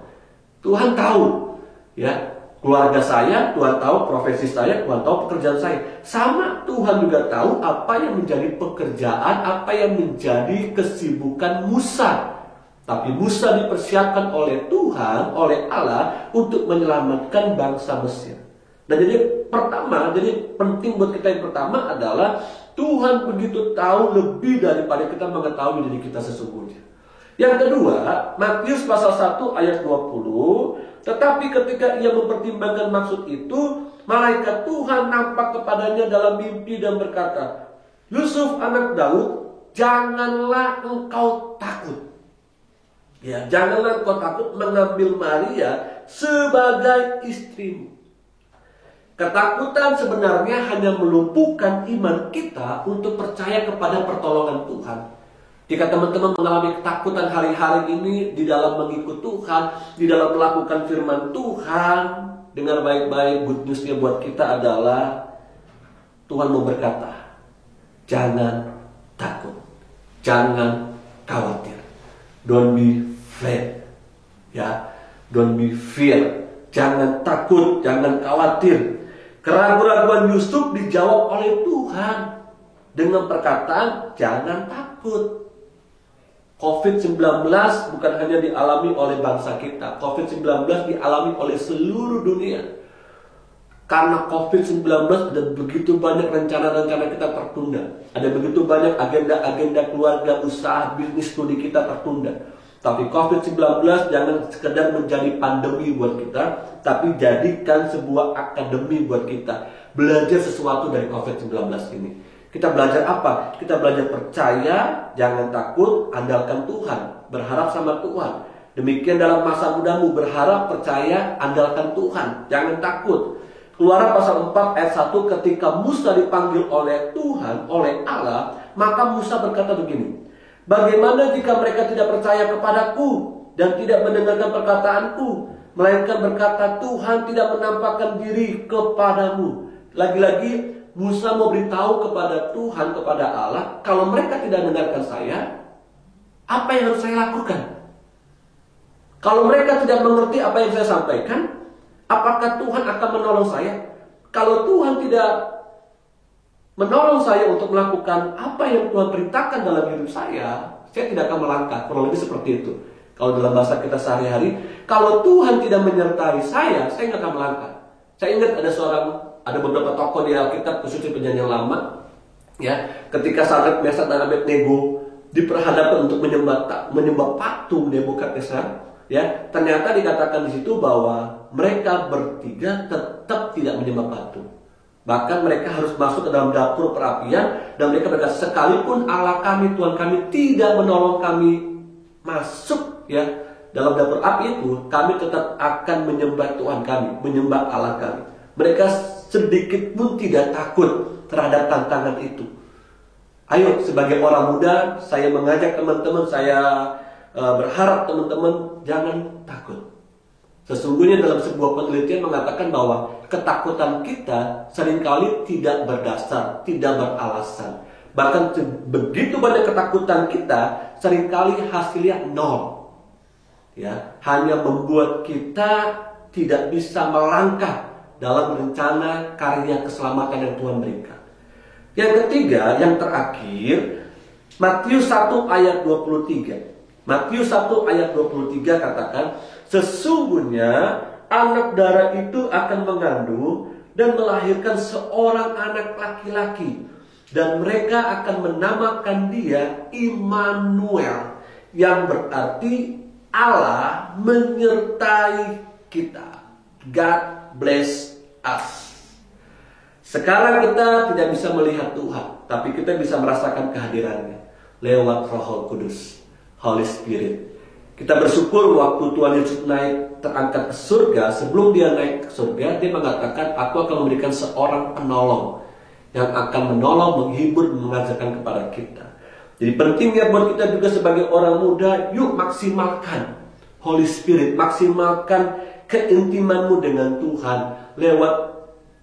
Tuhan tahu, ya, keluarga saya, Tuhan tahu profesi saya, Tuhan tahu pekerjaan saya. Sama Tuhan juga tahu apa yang menjadi pekerjaan, apa yang menjadi kesibukan Musa. Tapi Musa dipersiapkan oleh Tuhan, oleh Allah untuk menyelamatkan bangsa Mesir. Dan jadi penting buat kita yang pertama adalah Tuhan begitu tahu lebih daripada kita mengetahui diri kita sesungguhnya. Yang kedua, Matius pasal 1 ayat 20, tetapi ketika ia mempertimbangkan maksud itu, malaikat Tuhan nampak kepadanya dalam mimpi dan berkata, Yusuf anak Daud, janganlah engkau takut. Ya, janganlah engkau takut mengambil Maria sebagai istrimu. Ketakutan sebenarnya hanya melumpuhkan iman kita untuk percaya kepada pertolongan Tuhan. Jika teman-teman mengalami ketakutan hari-hari ini di dalam mengikut Tuhan, di dalam melakukan firman Tuhan, dengar baik-baik, good news-nya buat kita adalah Tuhan mau berkata, jangan takut, jangan khawatir, don't be afraid, ya, don't be fear, jangan takut, jangan khawatir. Keraguan-keraguan Yusuf dijawab oleh Tuhan dengan perkataan jangan takut. COVID-19 bukan hanya dialami oleh bangsa kita, COVID-19 dialami oleh seluruh dunia. Karena COVID-19 ada begitu banyak rencana-rencana kita tertunda. Ada begitu banyak agenda-agenda keluarga, usaha, bisnis, studi kita tertunda. Tapi COVID-19 jangan sekedar menjadi pandemi buat kita, tapi jadikan sebuah akademi buat kita. Belajar sesuatu dari COVID-19 ini. Kita belajar apa? Kita belajar percaya, jangan takut, andalkan Tuhan. berharap sama Tuhan. Demikian dalam masa mudamu, berharap, percaya, andalkan Tuhan, jangan takut. Keluaran pasal 4 ayat 1, ketika Musa dipanggil oleh Tuhan, oleh Allah, maka Musa berkata begini, bagaimana jika mereka tidak percaya kepadaku dan tidak mendengarkan perkataanku, melainkan berkata, Tuhan tidak menampakkan diri kepadamu. Lagi-lagi Musa mau beritahu kepada Tuhan, kepada Allah, kalau mereka tidak mendengarkan saya, apa yang harus saya lakukan? Kalau mereka tidak mengerti apa yang saya sampaikan, apakah Tuhan akan menolong saya? Kalau Tuhan tidak menolong saya untuk melakukan apa yang Tuhan perintahkan dalam hidup saya tidak akan melangkah. Kurang lebih seperti itu. Kalau dalam bahasa kita sehari-hari, kalau Tuhan tidak menyertai saya nggak akan melangkah. Saya ingat ada beberapa tokoh di Alkitab, khususnya Perjanjian Lama, ya, ketika Sadrak, Mesak dan Abednego diperhadapkan untuk menyembah patung Nebukadnezar, ya, ternyata dikatakan di situ bahwa mereka bertiga tetap tidak menyembah patung. Bahkan mereka harus masuk ke dalam dapur perapian dan mereka berkata, sekalipun Allah kami, Tuhan kami tidak menolong kami masuk, ya, dalam dapur api itu, kami tetap akan menyembah Tuhan kami, menyembah Allah kami. Mereka sedikit pun tidak takut terhadap tantangan itu. Ayo, sebagai orang muda, saya mengajak teman-teman, saya berharap teman-teman jangan takut. Sesungguhnya dalam sebuah penelitian mengatakan bahwa ketakutan kita seringkali tidak berdasar, tidak beralasan. Bahkan begitu banyak ketakutan kita, seringkali hasilnya nol. Ya, hanya membuat kita tidak bisa melangkah dalam rencana karya keselamatan yang Tuhan berikan. Yang ketiga, yang terakhir, Matius 1 ayat 23. Matius 1 ayat 23 katakan, sesungguhnya anak darah itu akan mengandung dan melahirkan seorang anak laki-laki, dan mereka akan menamakan dia Immanuel, yang berarti Allah menyertai kita. God bless us. Sekarang kita tidak bisa melihat Tuhan, tapi kita bisa merasakan kehadirannya lewat Roh Kudus, Holy Spirit. Kita bersyukur waktu Tuhan Yesus naik terangkat ke surga. Sebelum dia naik ke surga, dia mengatakan, aku akan memberikan seorang penolong yang akan menolong, menghibur, mengajarkan kepada kita. Jadi pentingnya buat kita juga sebagai orang muda, yuk maksimalkan Holy Spirit, maksimalkan keintimanmu dengan Tuhan lewat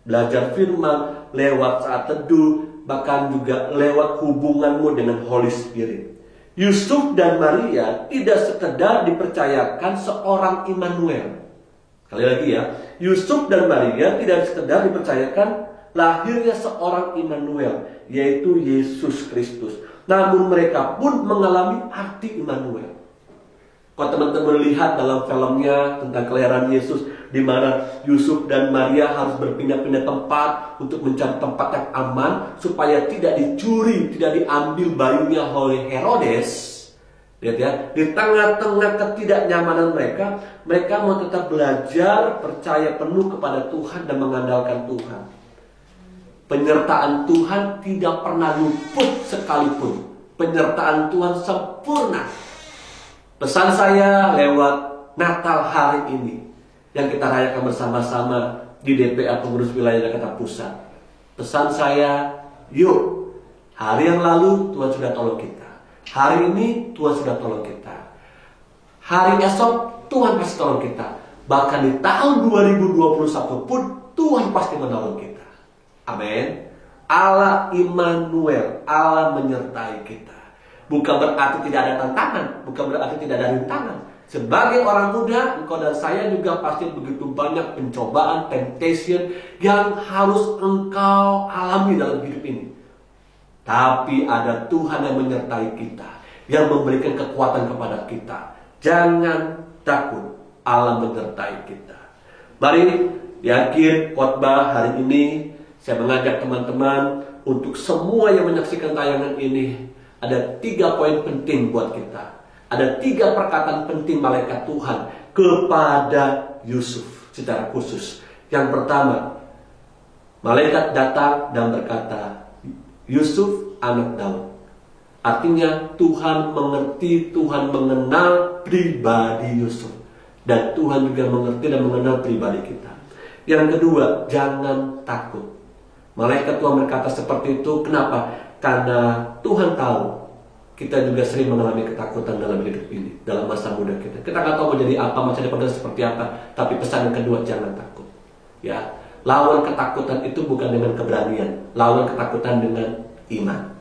belajar firman, lewat saat teduh, bahkan juga lewat hubunganmu dengan Holy Spirit. Yusuf dan Maria tidak sekedar dipercayakan seorang Immanuel. Sekali lagi ya, Yusuf dan Maria tidak sekedar dipercayakan lahirnya seorang Immanuel, yaitu Yesus Kristus. Namun mereka pun mengalami arti Immanuel. Kalau teman-teman lihat dalam filmnya tentang kelahiran Yesus, di mana Yusuf dan Maria harus berpindah-pindah tempat untuk mencari tempat yang aman supaya tidak dicuri, tidak diambil bayinya oleh Herodes. Lihat ya, di tengah-tengah ketidaknyamanan mereka, mereka mau tetap belajar, percaya penuh kepada Tuhan dan mengandalkan Tuhan. Penyertaan Tuhan tidak pernah luput sekalipun. Penyertaan Tuhan sempurna. Pesan saya lewat Natal hari ini yang kita rayakan bersama-sama di DPA Pengurus Wilayah Jakarta Pusat. Pesan saya, yuk, hari yang lalu Tuhan sudah tolong kita. Hari ini Tuhan sudah tolong kita. Hari esok Tuhan pasti tolong kita. Bahkan di tahun 2021 pun Tuhan pasti menolong kita. Amin. Allah Immanuel, Allah menyertai kita. Bukan berarti tidak ada tantangan, bukan berarti tidak ada rintangan. Sebagai orang muda, engkau dan saya juga pasti begitu banyak pencobaan, temptation yang harus engkau alami dalam hidup ini. Tapi ada Tuhan yang menyertai kita, yang memberikan kekuatan kepada kita. Jangan takut, Allah menyertai kita. Mari di akhir khotbah hari ini, saya mengajak teman-teman untuk semua yang menyaksikan tayangan ini. Ada 3 poin penting buat kita. Ada 3 perkataan penting malaikat Tuhan kepada Yusuf secara khusus. Yang pertama, malaikat datang dan berkata, Yusuf anak Daud, Artinya Tuhan mengerti, Tuhan mengenal pribadi Yusuf. Dan Tuhan juga mengerti dan mengenal pribadi kita. Yang kedua, jangan takut. Malaikat Tuhan berkata seperti itu. Kenapa? Karena Tuhan tahu kita juga sering mengalami ketakutan dalam hidup ini, dalam masa muda kita. Kita nggak tahu mau jadi apa, masa depan kita seperti apa. Tapi pesan yang kedua, jangan takut. Ya, lawan ketakutan itu bukan dengan keberanian, lawan ketakutan dengan iman.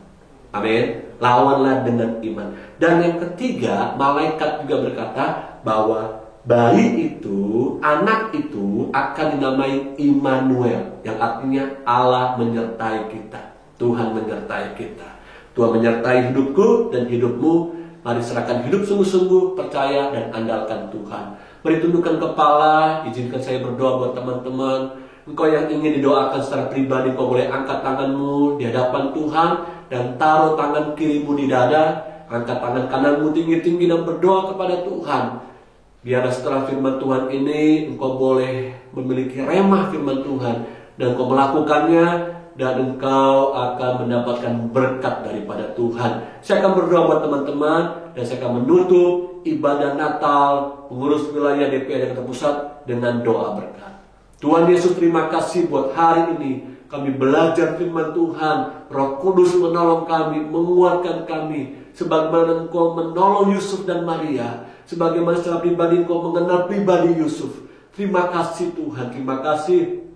Amin. Lawanlah dengan iman. Dan yang ketiga, malaikat juga berkata bahwa bayi itu, anak itu akan dinamai Immanuel, yang artinya Allah menyertai kita. Tuhan menyertai kita. Tuhan menyertai hidupku dan hidupmu. Mari serahkan hidup sungguh-sungguh, percaya dan andalkan Tuhan. Mari tundukkan kepala, izinkan saya berdoa buat teman-teman. Engkau yang ingin didoakan secara pribadi, kau boleh angkat tanganmu di hadapan Tuhan dan taruh tangan kirimu di dada, angkat tangan kananmu tinggi-tinggi dan berdoa kepada Tuhan. Biarlah setelah firman Tuhan ini engkau boleh memiliki remah firman Tuhan dan engkau melakukannya dan engkau akan mendapatkan berkat daripada Tuhan. Saya akan berdoa buat teman-teman dan saya akan menutup ibadah Natal pengurus wilayah DPA Jakarta Pusat dengan doa berkat. Tuhan Yesus, terima kasih buat hari ini. Kami belajar firman Tuhan. Roh Kudus menolong kami, menguatkan kami. Sebagaimana Engkau menolong Yusuf dan Maria. Sebagaimana secara pribadi Engkau mengenal pribadi Yusuf. Terima kasih Tuhan, terima kasih.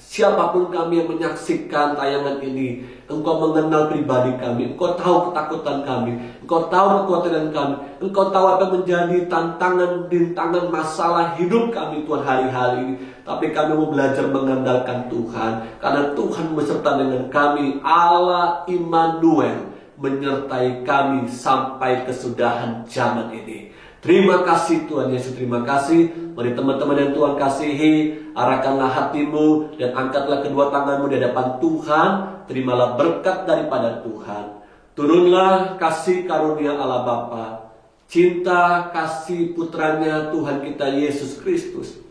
Siapapun kami yang menyaksikan tayangan ini, Engkau mengenal pribadi kami. Engkau tahu ketakutan kami. Engkau tahu kekhawatiran kami. Engkau tahu apa menjadi tantangan, rintangan, masalah hidup kami Tuhan hari-hari ini. Tapi kami mau belajar mengandalkan Tuhan. Karena Tuhan beserta dengan kami. Allah Immanuel menyertai kami sampai kesudahan zaman ini. Terima kasih Tuhan Yesus, terima kasih. Mari teman-teman yang Tuhan kasihi, arahkanlah hatimu dan angkatlah kedua tanganmu di hadapan Tuhan. Terimalah berkat daripada Tuhan. Turunlah kasih karunia Allah Bapa, cinta kasih putranya Tuhan kita Yesus Kristus,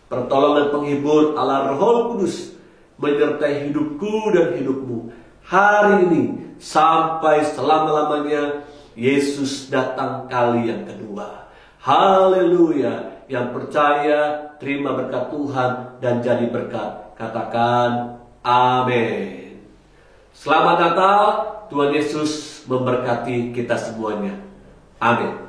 pertolongan penghibur Allah Roh Kudus menyertai hidupku dan hidupmu hari ini sampai selama-lamanya. Yesus datang kali yang kedua. Haleluya. Yang percaya terima berkat Tuhan dan jadi berkat. Katakan amin. Selamat Natal. Tuhan Yesus memberkati kita semuanya. Amin.